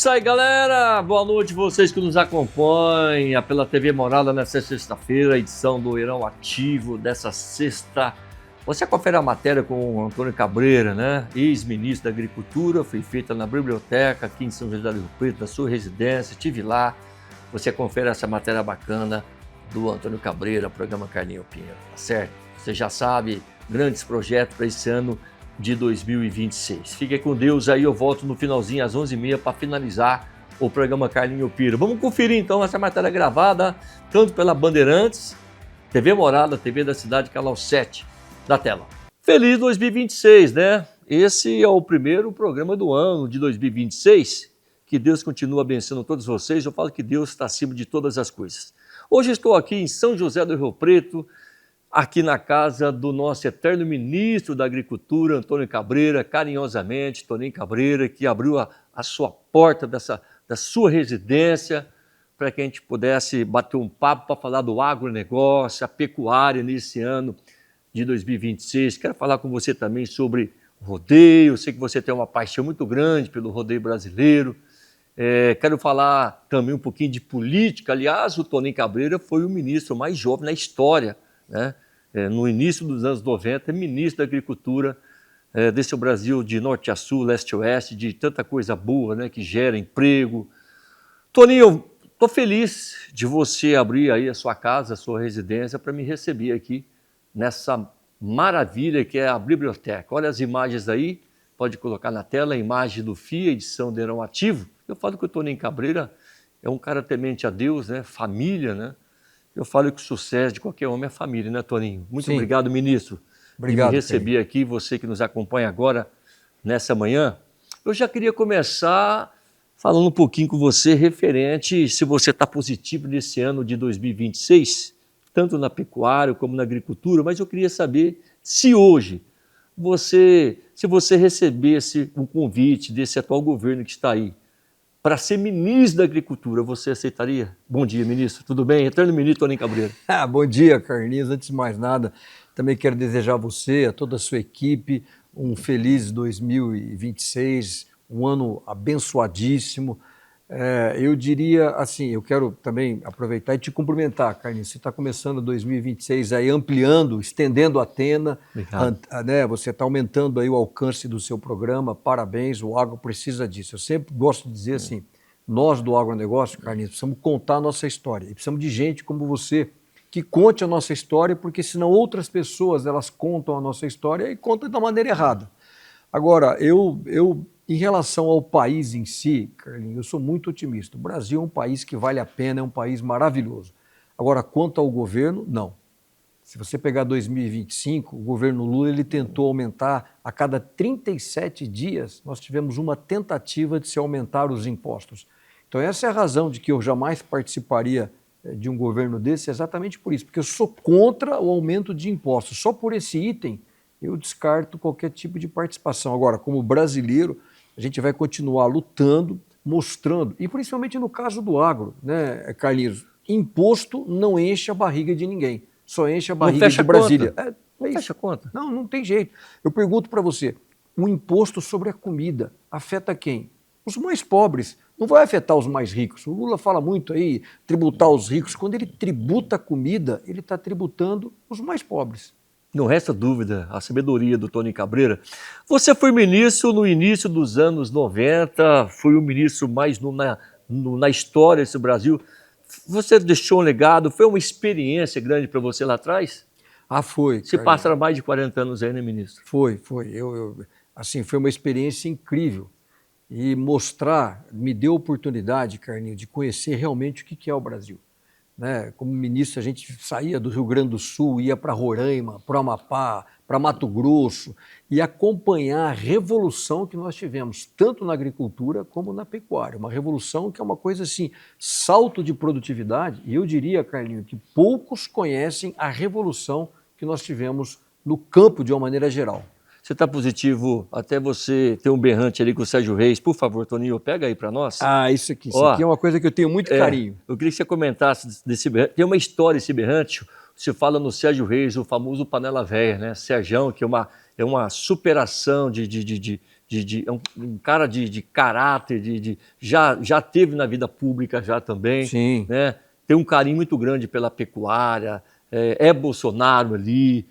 isso aí, galera! Boa noite vocês que nos acompanham pela TV Morada nessa sexta-feira, edição do Irão Ativo dessa sexta. Você confere a matéria com o Antônio Cabreira, né? Ex-ministro da Agricultura, foi feita na biblioteca aqui em São José do Rio Preto, da sua residência, estive lá. Você confere essa matéria bacana do Antônio Cabreira, programa Carlinho Pinheiro, tá certo? Você já sabe, grandes projetos para esse ano de 2026. Fique com Deus, aí eu volto no finalzinho às 11h30 para finalizar o programa Carlinho Piro. Vamos conferir então essa matéria gravada, tanto pela Bandeirantes, TV Morada, TV da Cidade, canal 7 da tela. Feliz 2026, né? Esse é o primeiro programa do ano de 2026. Que Deus continue abençoando todos vocês. Eu falo que Deus está acima de todas as coisas. Hoje estou aqui em São José do Rio Preto, aqui na casa do nosso eterno ministro da Agricultura, Antônio Cabreira, carinhosamente, Toninho Cabreira, que abriu a sua porta da sua residência para que a gente pudesse bater um papo para falar do agronegócio, a pecuária nesse ano de 2026. Quero falar com você também sobre rodeio. Eu sei que você tem uma paixão muito grande pelo rodeio brasileiro. Quero falar também um pouquinho de política. Aliás, o Toninho Cabreira foi o ministro mais jovem na história, né? No início dos anos 90, ministro da Agricultura desse Brasil de norte a sul, leste a oeste, de tanta coisa boa, né, que gera emprego. Toninho, estou feliz de você abrir aí a sua casa, a sua residência, para me receber aqui nessa maravilha que é a biblioteca. Olha as imagens aí, pode colocar na tela a imagem do FIA, edição do Irão Ativo. Eu falo que o Toninho Cabreira é um cara temente a Deus, né, família, né? Eu falo que o sucesso de qualquer homem é família, né, Toninho? Muito obrigado, ministro, obrigado, por me receber aqui, você que nos acompanha agora nessa manhã. Eu já queria começar falando um pouquinho com você referente se você está positivo nesse ano de 2026, tanto na pecuária como na agricultura, mas eu queria saber se hoje se você recebesse um convite desse atual governo que está aí, para ser ministro da Agricultura, você aceitaria? Bom dia, ministro. Tudo bem? Eterno ministro Toninho Cabreira. Bom dia, Carlinhos. Antes de mais nada, também quero desejar a você, a toda a sua equipe, um feliz 2026, um ano abençoadíssimo. Eu diria assim, eu quero também aproveitar e te cumprimentar, Carlinhos. Você está começando 2026 aí, ampliando, estendendo a tena, né? Você está aumentando aí o alcance do seu programa, parabéns, o agro precisa disso. Eu sempre gosto de dizer assim, nós do agronegócio, Carlinhos, precisamos contar a nossa história, e precisamos de gente como você, que conte a nossa história, porque senão outras pessoas, elas contam a nossa história e contam da maneira errada. Agora, em relação ao país em si, Carlinhos, eu sou muito otimista. O Brasil é um país que vale a pena, é um país maravilhoso. Agora, quanto ao governo, não. Se você pegar 2025, o governo Lula ele tentou aumentar a cada 37 dias, nós tivemos uma tentativa de se aumentar os impostos. Então essa é a razão de que eu jamais participaria de um governo desse, exatamente por isso, porque eu sou contra o aumento de impostos. Só por esse item eu descarto qualquer tipo de participação. Agora, como brasileiro, a gente vai continuar lutando, mostrando, e principalmente no caso do agro, né, Carlinhos? Imposto não enche a barriga de ninguém, só enche a barriga de Brasília. Não fecha a conta. Não tem jeito. Eu pergunto para você, o imposto sobre a comida afeta quem? Os mais pobres. Não vai afetar os mais ricos. O Lula fala muito aí, tributar os ricos. Quando ele tributa a comida, ele está tributando os mais pobres. Não resta dúvida, a sabedoria do Toninho Cabreira. Você foi ministro no início dos anos 90, foi o ministro mais na história desse Brasil. Você deixou um legado, foi uma experiência grande para você lá atrás? Foi. Você passaram mais de 40 anos aí, né, ministro? Foi. Assim, foi uma experiência incrível. E me deu a oportunidade, Carlinhos, de conhecer realmente o que é o Brasil. Né? Como ministro, a gente saía do Rio Grande do Sul, ia para Roraima, para o Amapá, para Mato Grosso, e acompanhar a revolução que nós tivemos, tanto na agricultura como na pecuária. Uma revolução que é uma coisa assim, salto de produtividade, e eu diria, Carlinhos, que poucos conhecem a revolução que nós tivemos no campo de uma maneira geral. Você está positivo, até você ter um berrante ali com o Sérgio Reis. Por favor, Toninho, pega aí para nós. Isso aqui é uma coisa que eu tenho muito carinho. Eu queria que você comentasse desse berrante. Tem uma história esse berrante, se fala no Sérgio Reis, o famoso panela velha, né? Serjão, que é uma superação de é um cara de caráter, já teve na vida pública já também, Sim. né? Tem um carinho muito grande pela pecuária, é Bolsonaro ali,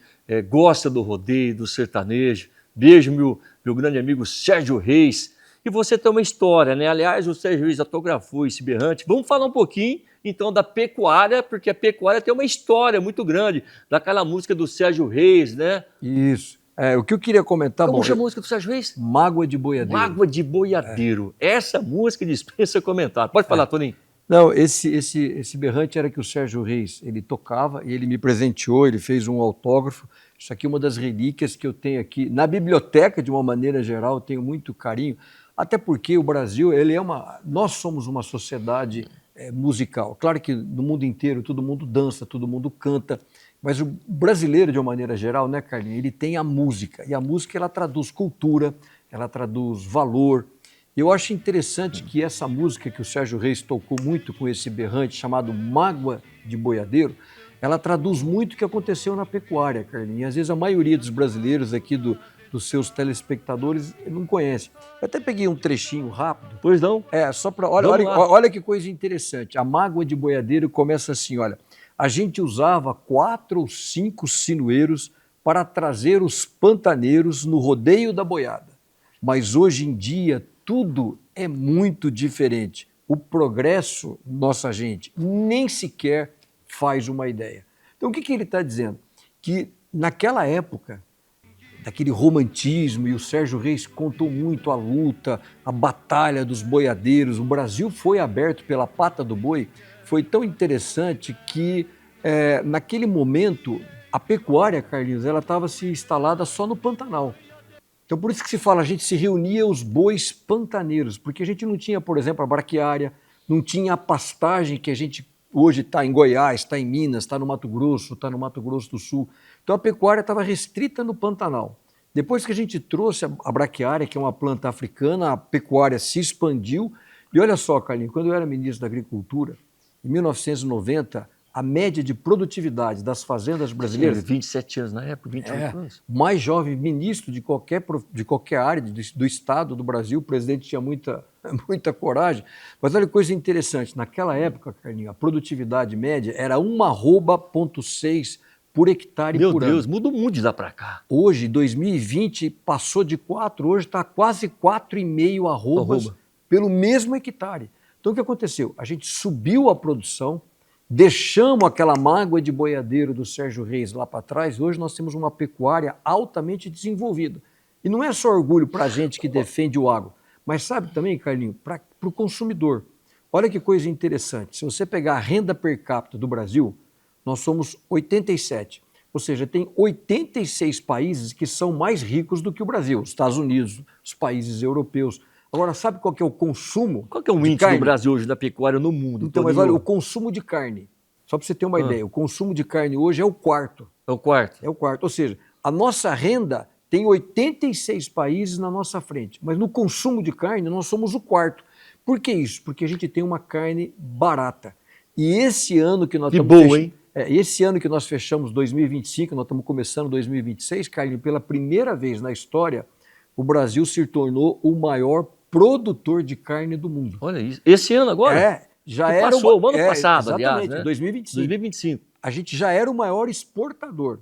gosta do rodeio, do sertanejo. Beijo, meu grande amigo Sérgio Reis. E você tem uma história, né? Aliás, o Sérgio Reis autografou esse berrante. Vamos falar um pouquinho, então, da pecuária, porque a pecuária tem uma história muito grande, daquela música do Sérgio Reis, né? Isso. O que eu queria comentar... Como chama a música do Sérgio Reis? Mágoa de Boiadeiro. Mágoa de Boiadeiro. Essa música dispensa comentário. Pode falar, Toninho. Não, esse berrante era que o Sérgio Reis, ele tocava e ele me presenteou, ele fez um autógrafo. Isso aqui é uma das relíquias que eu tenho aqui. Na biblioteca, de uma maneira geral, eu tenho muito carinho, até porque o Brasil, nós somos uma sociedade musical. Claro que no mundo inteiro todo mundo dança, todo mundo canta, mas o brasileiro, de uma maneira geral, né, Carlinhos, ele tem a música. E a música, ela traduz cultura, ela traduz valor. Eu acho interessante que essa música que o Sérgio Reis tocou muito com esse berrante, chamado Mágoa de Boiadeiro, ela traduz muito o que aconteceu na pecuária, Carlinhos. E às vezes a maioria dos brasileiros aqui, dos seus telespectadores, não conhece. Eu até peguei um trechinho rápido. Pois não? Só para... Olha que coisa interessante. A Mágoa de Boiadeiro começa assim, olha. A gente usava 4 ou 5 sinueiros para trazer os pantaneiros no rodeio da boiada. Mas hoje em dia tudo é muito diferente. O progresso, nossa gente, nem sequer faz uma ideia. Então o que ele está dizendo? Que naquela época, daquele romantismo, e o Sérgio Reis contou muito a luta, a batalha dos boiadeiros, o Brasil foi aberto pela pata do boi, foi tão interessante que naquele momento a pecuária, Carlinhos, ela estava se instalada só no Pantanal. Então por isso que se fala, a gente se reunia os bois pantaneiros, porque a gente não tinha, por exemplo, a braquiária, não tinha a pastagem que a gente hoje está em Goiás, está em Minas, está no Mato Grosso, está no Mato Grosso do Sul. Então a pecuária estava restrita no Pantanal. Depois que a gente trouxe a braquiária, que é uma planta africana, a pecuária se expandiu. E olha só, Carlinhos, quando eu era ministro da Agricultura, em 1990, a média de produtividade das fazendas brasileiras... 27 anos na época, 28 anos. Mais jovem ministro de qualquer área do Estado do Brasil, o presidente tinha muita coragem. Mas olha que coisa interessante, naquela época, Carlinhos, a produtividade média era 1,6 por hectare por ano. Meu Deus, muda muito de lá para cá. Hoje, 2020, passou de 4, hoje está quase 4,5 arrobas pelo mesmo hectare. Então o que aconteceu? A gente subiu a produção, deixamos aquela mágoa de boiadeiro do Sérgio Reis lá para trás, e hoje nós temos uma pecuária altamente desenvolvida. E não é só orgulho para a gente que defende o agro, mas sabe também, Carlinhos, para o consumidor. Olha que coisa interessante, se você pegar a renda per capita do Brasil, nós somos 87, ou seja, tem 86 países que são mais ricos do que o Brasil, os Estados Unidos, os países europeus. Agora, sabe qual que é o consumo? Qual que é o índice do Brasil hoje da pecuária no mundo? Então, mas olha, o consumo de carne, só para você ter uma ideia, o consumo de carne hoje é o quarto. É o quarto? É o quarto, ou seja, a nossa renda tem 86 países na nossa frente, mas no consumo de carne nós somos o quarto. Por que isso? Porque a gente tem uma carne barata. E esse ano que nós esse ano que nós fechamos 2025, nós estamos começando 2026, Carlinhos, pela primeira vez na história, o Brasil se tornou o maior produtor de carne do mundo. Olha isso. Esse ano agora? Já que era passou, o ano passado, exatamente, aliás, né? 2025. 2025. A gente já era o maior exportador,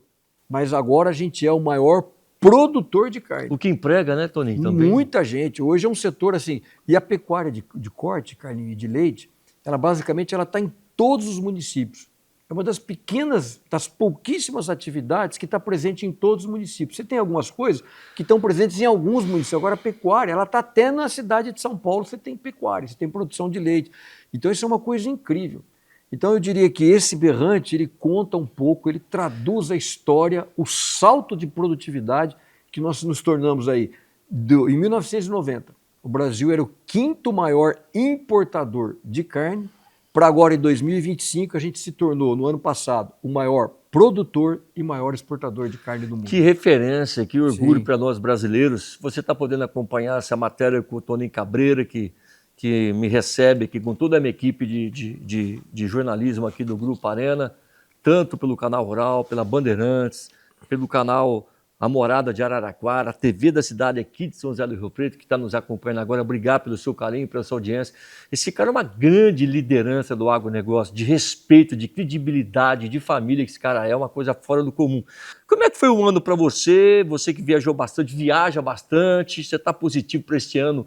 mas agora a gente é o maior produtor de carne. O que emprega, né, Toninho? Também. Muita gente. Hoje é um setor assim. E a pecuária de corte, carne e de leite, ela basicamente está em todos os municípios. É uma das pouquíssimas atividades que está presente em todos os municípios. Você tem algumas coisas que estão presentes em alguns municípios. Agora, a pecuária, ela está até na cidade de São Paulo, você tem pecuária, você tem produção de leite. Então, isso é uma coisa incrível. Então, eu diria que esse berrante, ele conta um pouco, ele traduz a história, o salto de produtividade que nós nos tornamos aí. Em 1990, o Brasil era o 5º maior importador de carne. Para agora, em 2025, a gente se tornou, no ano passado, o maior produtor e maior exportador de carne do mundo. Que referência, que orgulho para nós brasileiros. Você está podendo acompanhar essa matéria com o Toninho Cabreira, que me recebe aqui com toda a minha equipe de jornalismo aqui do Grupo Arena, tanto pelo Canal Rural, pela Bandeirantes, pelo canal a Morada de Araraquara, a TV da cidade aqui de São José do Rio Preto, que está nos acompanhando agora. Obrigado pelo seu carinho, pela sua audiência. Esse cara é uma grande liderança do agronegócio, de respeito, de credibilidade, de família que esse cara é, uma coisa fora do comum. Como é que foi o ano para você? Você que viajou bastante, viaja bastante, você está positivo para esse ano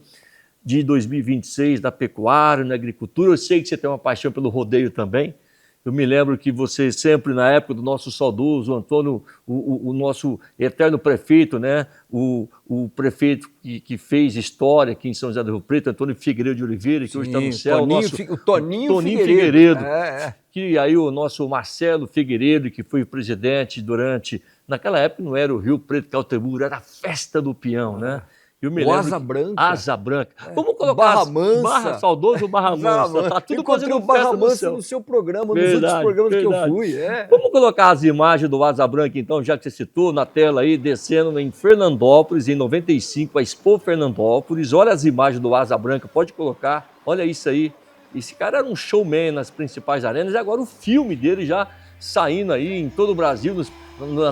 de 2026 na pecuária, na agricultura? Eu sei que você tem uma paixão pelo rodeio também. Eu me lembro que você sempre, na época do nosso saudoso Antônio, o nosso eterno prefeito, né? O prefeito que fez história aqui em São José do Rio Preto, Antônio Figueiredo de Oliveira, que Sim, hoje está no céu. o Toninho Figueiredo. Que aí o nosso Marcelo Figueiredo, que foi presidente durante... Naquela época não era o Rio Preto Caltemuro, era a festa do peão, né? Eu me lembro Asa Branca. Asa Branca. Vamos colocar Barra Mansa. Saudoso Barra Mansa. Tá tudo fazendo Barra festa Mansa no seu programa, nos outros programas que eu fui. Vamos colocar as imagens do Asa Branca, então, já que você citou, na tela aí, descendo em Fernandópolis, em 95, a Expo Fernandópolis. Olha as imagens do Asa Branca, pode colocar. Olha isso aí. Esse cara era um showman nas principais arenas e agora o filme dele já saindo aí em todo o Brasil,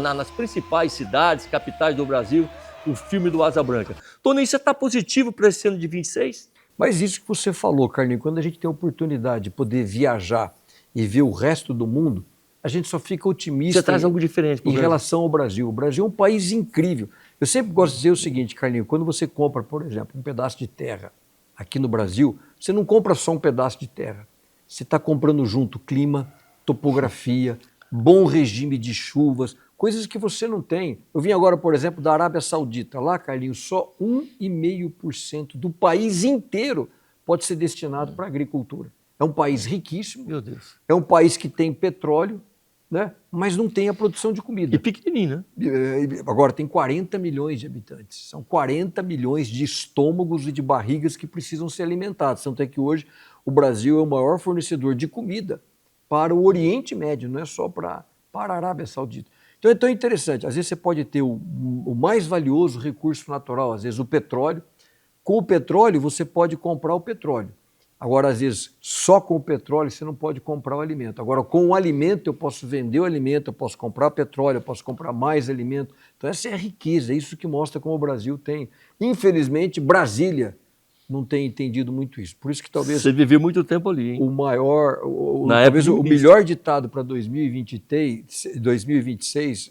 nas principais cidades, capitais do Brasil. O filme do Asa Branca. Toninho, você está positivo para esse ano de 26? Mas isso que você falou, Carlinhos, quando a gente tem a oportunidade de poder viajar e ver o resto do mundo, a gente só fica otimista. Você traz algo diferente em relação ao Brasil. O Brasil é um país incrível. Eu sempre gosto de dizer o seguinte, Carlinhos, quando você compra, por exemplo, um pedaço de terra aqui no Brasil, você não compra só um pedaço de terra. Você está comprando junto clima, topografia, bom regime de chuvas, coisas que você não tem. Eu vim agora, por exemplo, da Arábia Saudita. Lá, Carlinhos, só 1,5% do país inteiro pode ser destinado para a agricultura. É um país riquíssimo. Meu Deus. É um país que tem petróleo, né? Mas não tem a produção de comida. E pequenininho, né? Agora tem 40 milhões de habitantes. São 40 milhões de estômagos e de barrigas que precisam ser alimentados. Tanto é que hoje o Brasil é o maior fornecedor de comida para o Oriente Médio, não é só para a Arábia Saudita. Então é tão interessante. Às vezes você pode ter o mais valioso recurso natural, às vezes o petróleo. Com o petróleo você pode comprar o petróleo. Agora, às vezes, só com o petróleo você não pode comprar o alimento. Agora, com o alimento eu posso vender o alimento, eu posso comprar petróleo, eu posso comprar mais alimento. Então essa é a riqueza, é isso que mostra como o Brasil tem. Infelizmente, Brasília não tem entendido muito isso. Por isso que talvez... Você viveu muito tempo ali, hein? O maior, talvez o melhor ditado para 2026,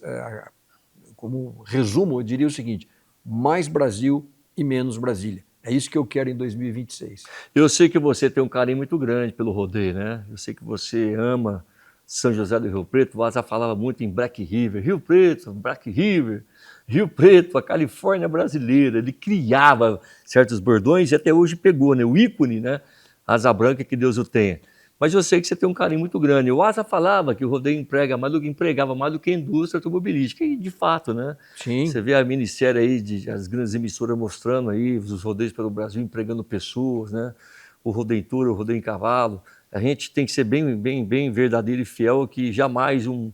como resumo, eu diria o seguinte: mais Brasil e menos Brasília. É isso que eu quero em 2026. Eu sei que você tem um carinho muito grande pelo rodeio, né? Eu sei que você ama São José do Rio Preto. O Asa falava muito em Black River. Rio Preto, Black River. Rio Preto, a Califórnia brasileira. Ele criava certos bordões e até hoje pegou, né? O ícone, né? Asa Branca, que Deus o tenha. Mas eu sei que você tem um carinho muito grande. O Asa falava que o rodeio empregava mais do que a indústria automobilística. E de fato, né? Sim. Você vê a minissérie aí, as grandes emissoras mostrando aí os rodeios pelo Brasil empregando pessoas, né? O rodeio em touro, o rodeio em cavalo. A gente tem que ser bem verdadeiro e fiel, que jamais um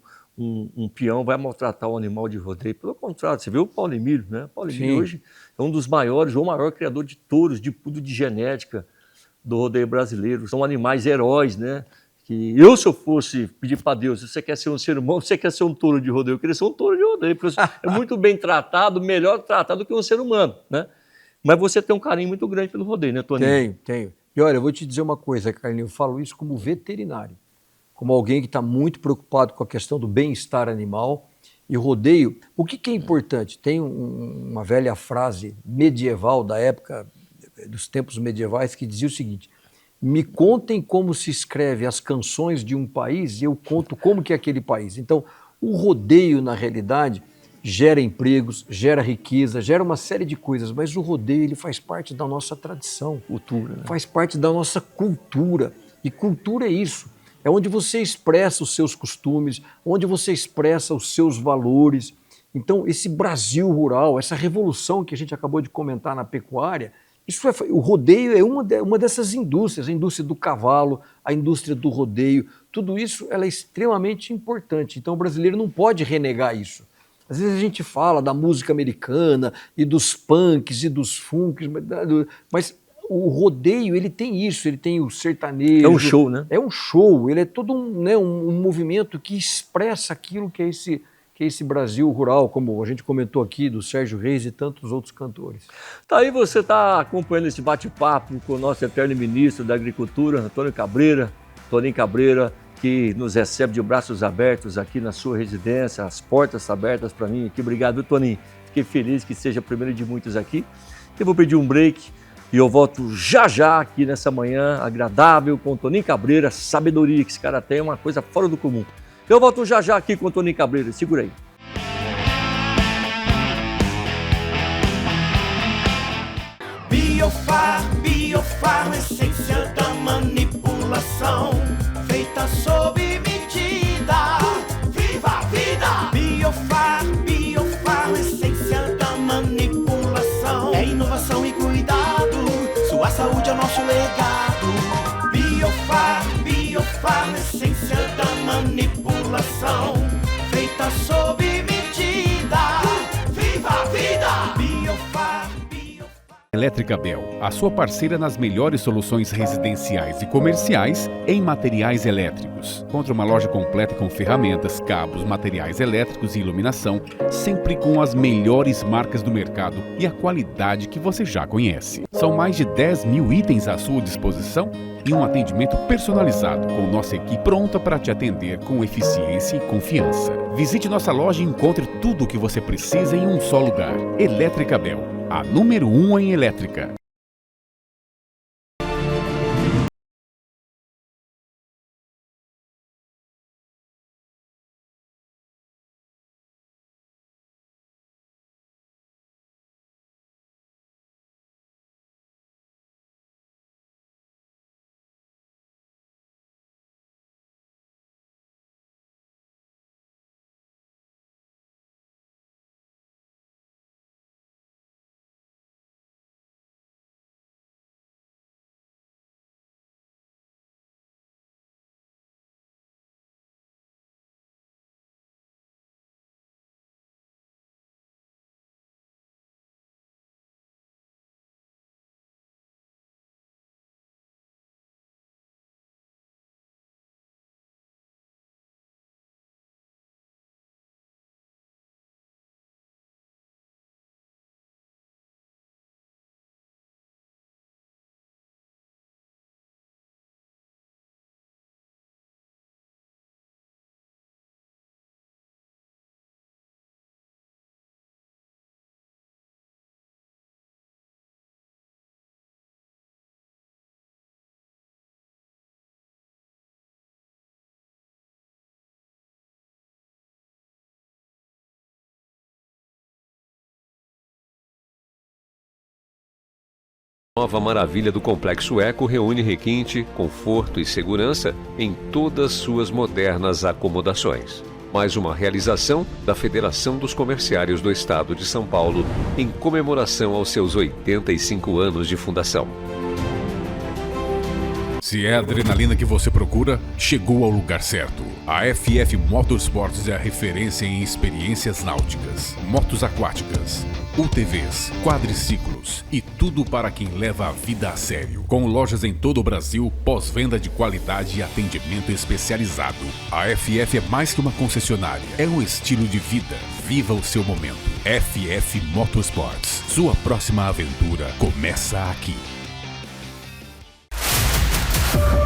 peão vai maltratar um animal de rodeio. Pelo contrário, você vê o Paulo Emílio, né? O Paulo Emílio hoje é um dos maiores, ou o maior criador de touros, de pudo de genética do rodeio brasileiro. São animais heróis, né? Que eu, se eu fosse pedir para Deus, você quer ser um ser humano, você quer ser um touro de rodeio, eu queria ser um touro de rodeio, porque é muito bem tratado, melhor tratado do que um ser humano, né? Mas você tem um carinho muito grande pelo rodeio, né, Toninho? Tenho. E olha, eu vou te dizer uma coisa, Carlinhos, eu falo isso como veterinário, como alguém que está muito preocupado com a questão do bem-estar animal. E rodeio, o que é importante? Tem uma velha frase medieval da época, dos tempos medievais, que dizia o seguinte: me contem como se escreve as canções de um país e eu conto como que é aquele país. Então, o rodeio, na realidade, gera empregos, gera riqueza, gera uma série de coisas, mas o rodeio ele faz parte da nossa tradição, Cultura, né? Faz parte da nossa cultura. E cultura é isso, é onde você expressa os seus costumes, onde você expressa os seus valores. Então, esse Brasil rural, essa revolução que a gente acabou de comentar na pecuária, o rodeio é uma dessas indústrias, a indústria do cavalo, a indústria do rodeio, tudo isso ela é extremamente importante. Então o brasileiro não pode renegar isso. Às vezes a gente fala da música americana e dos punks e dos funks, mas o rodeio ele tem isso, ele tem o sertanejo. É um show, né? É um show, ele é todo um movimento que expressa aquilo que é que é esse Brasil rural, como a gente comentou aqui, do Sérgio Reis e tantos outros cantores. Tá aí, você está acompanhando esse bate-papo com o nosso eterno ministro da Agricultura, Toninho Cabreira, que nos recebe de braços abertos aqui na sua residência, as portas abertas para mim aqui. Obrigado, viu, Toninho? Fiquei feliz que seja o primeiro de muitos aqui. Eu vou pedir um break e eu volto já aqui nessa manhã agradável com o Toninho Cabreira, sabedoria que esse cara tem, é uma coisa fora do comum. Eu volto já aqui com o Toninho Cabreira, segura aí. Biofarma, essência da manipulação, feita sob medida. Viva a vida! Biofarma, essência da manipulação, é inovação e cuidado, sua saúde é o nosso legado. Biofarma, essência da manipulação, feita sob medida. Viva a vida! Biofarma. Elétrica Bel, a sua parceira nas melhores soluções residenciais e comerciais em materiais elétricos. Encontre uma loja completa com ferramentas, cabos, materiais elétricos e iluminação, sempre com as melhores marcas do mercado e a qualidade que você já conhece. São mais de 10 mil itens à sua disposição e um atendimento personalizado com nossa equipe pronta para te atender com eficiência e confiança. Visite nossa loja e encontre tudo o que você precisa em um só lugar. Elétrica Bel, a número 1 em elétrica. Nova maravilha do Complexo Eco reúne requinte, conforto e segurança em todas suas modernas acomodações. Mais uma realização da Federação dos Comerciários do Estado de São Paulo em comemoração aos seus 85 anos de fundação. Se é a adrenalina que você procura, chegou ao lugar certo. A FF Motorsports é a referência em experiências náuticas, motos aquáticas, UTVs, quadriciclos e tudo para quem leva a vida a sério. Com lojas em todo o Brasil, pós-venda de qualidade e atendimento especializado. A FF é mais que uma concessionária, é um estilo de vida. Viva o seu momento. FF Motorsports. Sua próxima aventura começa aqui.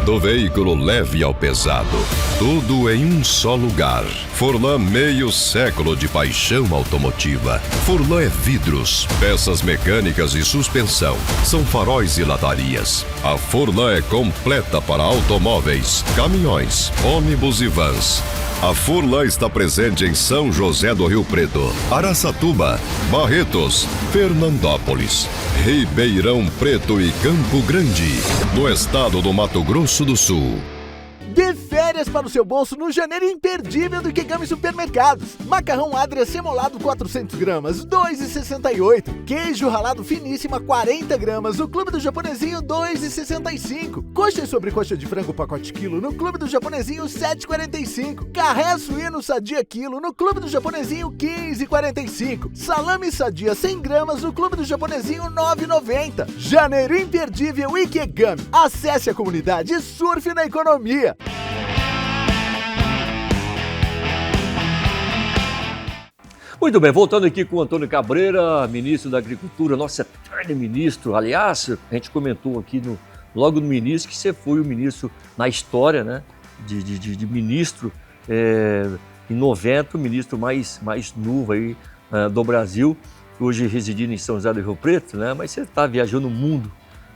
Do veículo leve ao pesado, tudo em um só lugar. Furlan, meio século de paixão automotiva. Furlan é vidros, peças mecânicas e suspensão. São faróis e ladarias. A Furlan é completa para automóveis, caminhões, ônibus e vans. A Furlan está presente em São José do Rio Preto, Araçatuba, Barretos, Fernandópolis, Ribeirão Preto e Campo Grande, no estado do Mato Grosso do Sul. Dê férias para o seu bolso no janeiro imperdível do Ikegami Supermercados. Macarrão Adria semolado 400 gramas, 2,68. Queijo ralado finíssima 40 gramas, no Clube do Japonesinho 2,65. Coxa e sobrecoxa de frango pacote quilo no Clube do Japonesinho 7,45. Carré suíno sadia quilo no Clube do Japonesinho 15,45. Salame sadia 100 gramas no Clube do Japonesinho 9,90. Janeiro imperdível Ikegami. Acesse a comunidade e surfe na economia. Muito bem, voltando aqui com o Antônio Cabreira, ministro da Agricultura, nosso eterno ministro. Aliás, a gente comentou aqui logo no início que você foi o ministro na história, né, de ministro, em 90, o ministro mais novo aí, do Brasil, hoje residindo em São José do Rio Preto, né, mas você está viajando o mundo.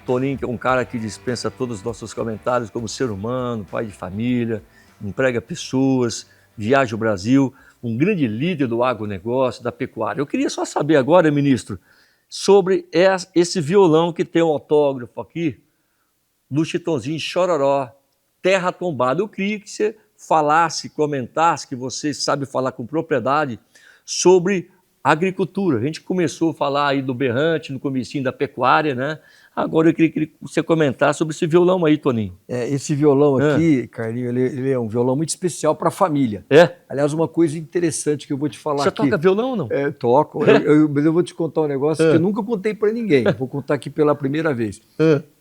Toninho, que é um cara que dispensa todos os nossos comentários como ser humano, pai de família, emprega pessoas, viaja o Brasil, um grande líder do agronegócio, da pecuária. Eu queria só saber agora, ministro, sobre esse violão que tem um autógrafo aqui, do Chitãozinho Chororó, Terra Tombada. Eu queria que você falasse, comentasse, que você sabe falar com propriedade sobre agricultura. A gente começou a falar aí do berrante, no comecinho da pecuária, né? Agora eu queria que você comentasse sobre esse violão aí, Toninho. Esse violão aqui, Carlinho, ele é um violão muito especial para a família. Aliás, uma coisa interessante que eu vou te falar aqui. Você toca violão ou não? Toco, mas eu vou te contar um negócio que eu nunca contei para ninguém. Vou contar aqui pela primeira vez.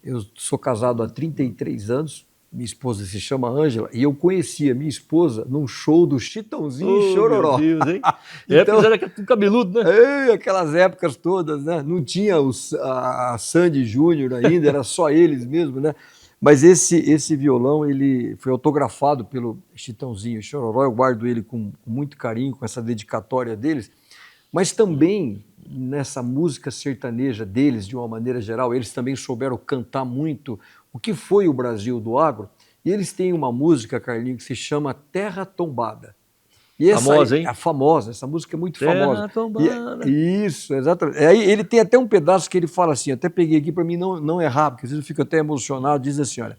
Eu sou casado há 33 anos, minha esposa se chama Ângela, e eu conheci a minha esposa num show do Chitãozinho e Chororó. Meu Deus, hein? Então, era tudo cabeludo, né? Aquelas épocas todas, né? Não tinha a Sandy Júnior ainda, era só eles mesmo, né? Mas esse violão, ele foi autografado pelo Chitãozinho e Chororó, eu guardo ele com muito carinho, com essa dedicatória deles, mas também nessa música sertaneja deles, de uma maneira geral, eles também souberam cantar muito o que foi o Brasil do agro, e eles têm uma música, Carlinhos, que se chama Terra Tombada. E famosa, hein? É famosa, essa música é muito famosa. Terra Tombada. Isso, exatamente. Aí ele tem até um pedaço que ele fala assim, até peguei aqui para mim não errar, porque às vezes eu fico até emocionado, diz assim, olha,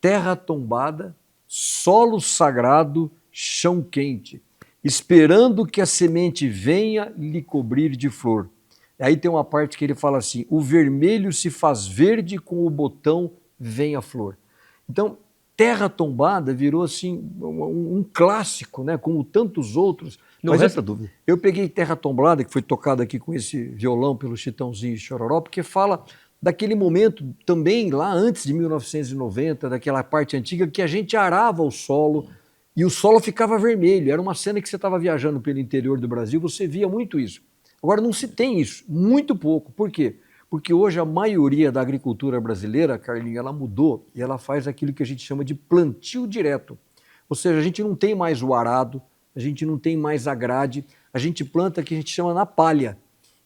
terra tombada, solo sagrado, chão quente, esperando que a semente venha lhe cobrir de flor. Aí tem uma parte que ele fala assim, o vermelho se faz verde com o botão vem a flor. Então, Terra Tombada virou assim um clássico, né, como tantos outros. Não resta dúvida. Eu peguei Terra Tombada, que foi tocada aqui com esse violão pelo Chitãozinho e Chororó, porque fala daquele momento também lá antes de 1990, daquela parte antiga que a gente arava o solo e o solo ficava vermelho. Era uma cena que você estava viajando pelo interior do Brasil, você via muito isso. Agora não se tem isso, muito pouco. Por quê? Porque hoje a maioria da agricultura brasileira, Carlinhos, ela mudou e ela faz aquilo que a gente chama de plantio direto. Ou seja, a gente não tem mais o arado, a gente não tem mais a grade, a gente planta o que a gente chama na palha.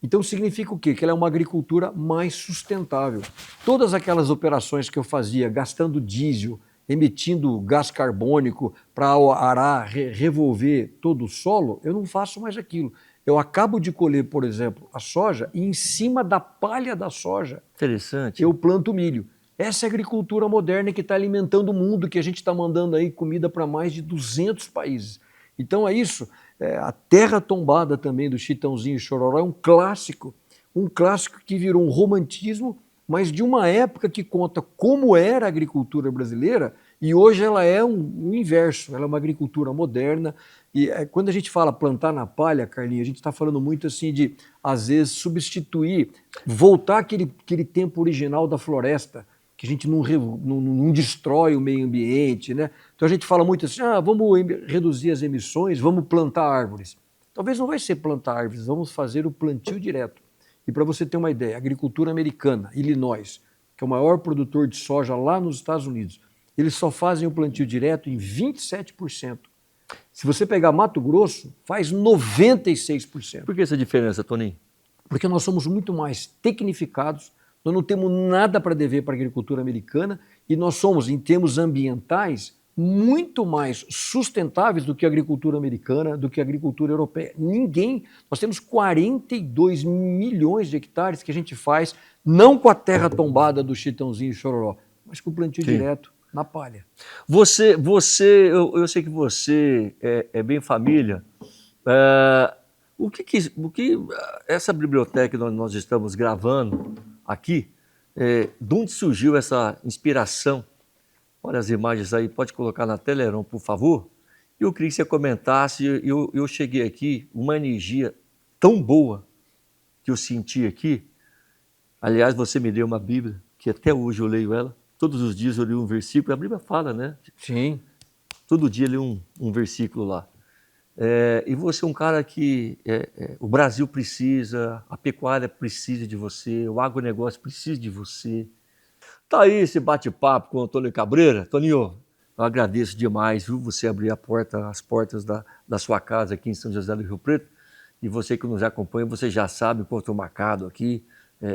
Então significa o quê? Que ela é uma agricultura mais sustentável. Todas aquelas operações que eu fazia gastando diesel, emitindo gás carbônico para arar, revolver todo o solo, eu não faço mais aquilo. Eu acabo de colher, por exemplo, a soja e em cima da palha da soja interessante, eu planto milho. Essa é a agricultura moderna que está alimentando o mundo, que a gente está mandando aí comida para mais de 200 países. Então é isso. A Terra Tombada também do Chitãozinho e Chororó é um clássico que virou um romantismo, mas de uma época que conta como era a agricultura brasileira e hoje ela é o inverso, ela é uma agricultura moderna. E quando a gente fala plantar na palha, Carlinhos, a gente está falando muito assim de, às vezes, substituir, voltar aquele tempo original da floresta, que a gente não destrói o meio ambiente, né? Então a gente fala muito assim, vamos reduzir as emissões, vamos plantar árvores. Talvez não vai ser plantar árvores, vamos fazer o plantio direto. E para você ter uma ideia, a agricultura americana, Illinois, que é o maior produtor de soja lá nos Estados Unidos, eles só fazem o plantio direto em 27%. Se você pegar Mato Grosso, faz 96%. Por que essa diferença, Toninho? Porque nós somos muito mais tecnificados, nós não temos nada para dever para a agricultura americana e nós somos, em termos ambientais, muito mais sustentáveis do que a agricultura americana, do que a agricultura europeia. Nós temos 42 milhões de hectares que a gente faz, não com a terra tombada do Chitãozinho e Chororó, mas com o plantio direto na palha. Eu sei que você é bem família. O que essa biblioteca que nós estamos gravando aqui, de onde surgiu essa inspiração? Olha as imagens aí, pode colocar na tela, Heron, por favor. Eu queria que você comentasse, eu cheguei aqui, uma energia tão boa que eu senti aqui. Aliás, você me deu uma Bíblia, que até hoje eu leio ela. Todos os dias eu leio um versículo, a Bíblia fala, né? Sim. Todo dia eu leio um versículo lá. E você é um cara que o Brasil precisa, a pecuária precisa de você, o agronegócio precisa de você. Tá aí esse bate-papo com o Antônio Cabreira. Toninho, eu agradeço demais, viu, você abrir as portas da sua casa aqui em São José do Rio Preto. E você que nos acompanha, você já sabe o ponto marcado aqui.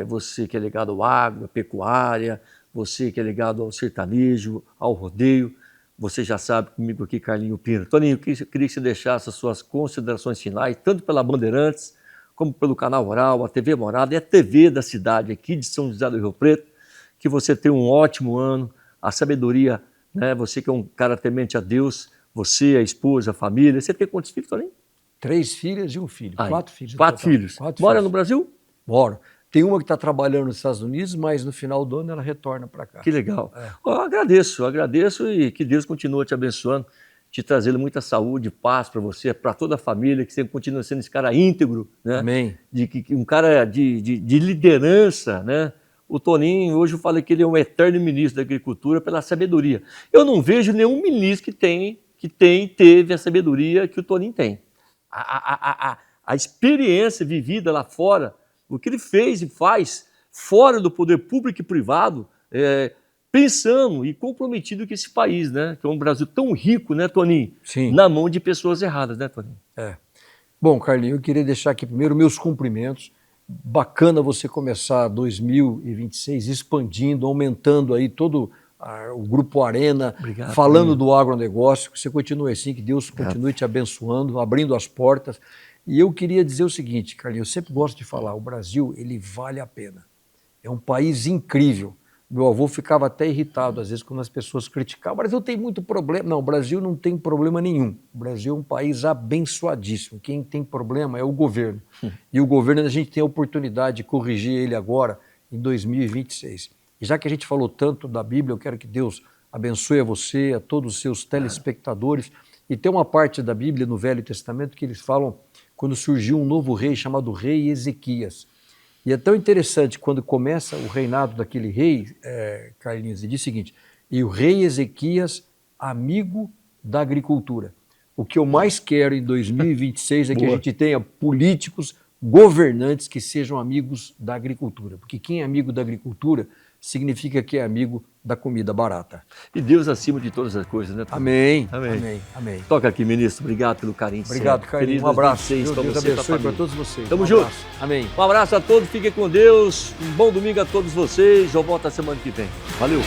Você que é ligado ao agro, à pecuária, você que é ligado ao sertanejo, ao rodeio. Você já sabe comigo aqui, Carlinho Pino. Toninho, eu queria que você deixasse as suas considerações finais, tanto pela Bandeirantes, como pelo Canal Rural, a TV Morada e a TV da cidade aqui de São José do Rio Preto. Que você tenha um ótimo ano, a sabedoria, né? Você que é um cara temente a Deus, você, a esposa, a família. Você tem quantos filhos, Toninho? 3 filhas e um filho. Aí, 4 filhos. 4 filhos. Mora no Brasil? Moro. Tem uma que está trabalhando nos Estados Unidos, mas no final do ano ela retorna para cá. Que legal. Eu agradeço e que Deus continue te abençoando, te trazendo muita saúde, paz para você, para toda a família, que você continue sendo esse cara íntegro, né? Amém. Um cara de liderança, né? O Toninho, hoje eu falei que ele é um eterno ministro da Agricultura pela sabedoria. Eu não vejo nenhum ministro que teve a sabedoria que o Toninho tem. A experiência vivida lá fora, o que ele fez e faz fora do poder público e privado, pensando e comprometido com esse país, né? Que é um Brasil tão rico, né, Toninho? Sim. Na mão de pessoas erradas, né, Toninho? Bom, Carlinhos, eu queria deixar aqui primeiro meus cumprimentos. Bacana você começar 2026 expandindo, aumentando aí todo o Grupo Arena, Obrigado, falando do agronegócio, que você continue assim, que Deus continue te abençoando, abrindo as portas. E eu queria dizer o seguinte, Carlinhos, eu sempre gosto de falar, o Brasil, ele vale a pena. É um país incrível. Meu avô ficava até irritado, às vezes, quando as pessoas criticavam. O Brasil tem muito problema. Não, o Brasil não tem problema nenhum. O Brasil é um país abençoadíssimo. Quem tem problema é o governo. E o governo, a gente tem a oportunidade de corrigir ele agora, em 2026. E já que a gente falou tanto da Bíblia, eu quero que Deus abençoe a você, a todos os seus telespectadores. E tem uma parte da Bíblia, no Velho Testamento, que eles falam quando surgiu um novo rei chamado Rei Ezequias. E é tão interessante, quando começa o reinado daquele rei, Carlinhos, ele diz o seguinte, e o rei Ezequias, amigo da agricultura. O que eu mais quero em 2026 é que a gente tenha políticos, governantes que sejam amigos da agricultura. Porque quem é amigo da agricultura significa que é amigo da comida barata. E Deus acima de todas as coisas, né, Toninho? Amém. Amém. Amém. Amém. Toca aqui, ministro. Obrigado pelo carinho. Obrigado, Carlinhos. Um abraço. Deus abençoe para todos vocês. Tamo junto. Amém. Um abraço a todos, fiquem com Deus. Um bom domingo a todos vocês. Eu volto a semana que vem. Valeu.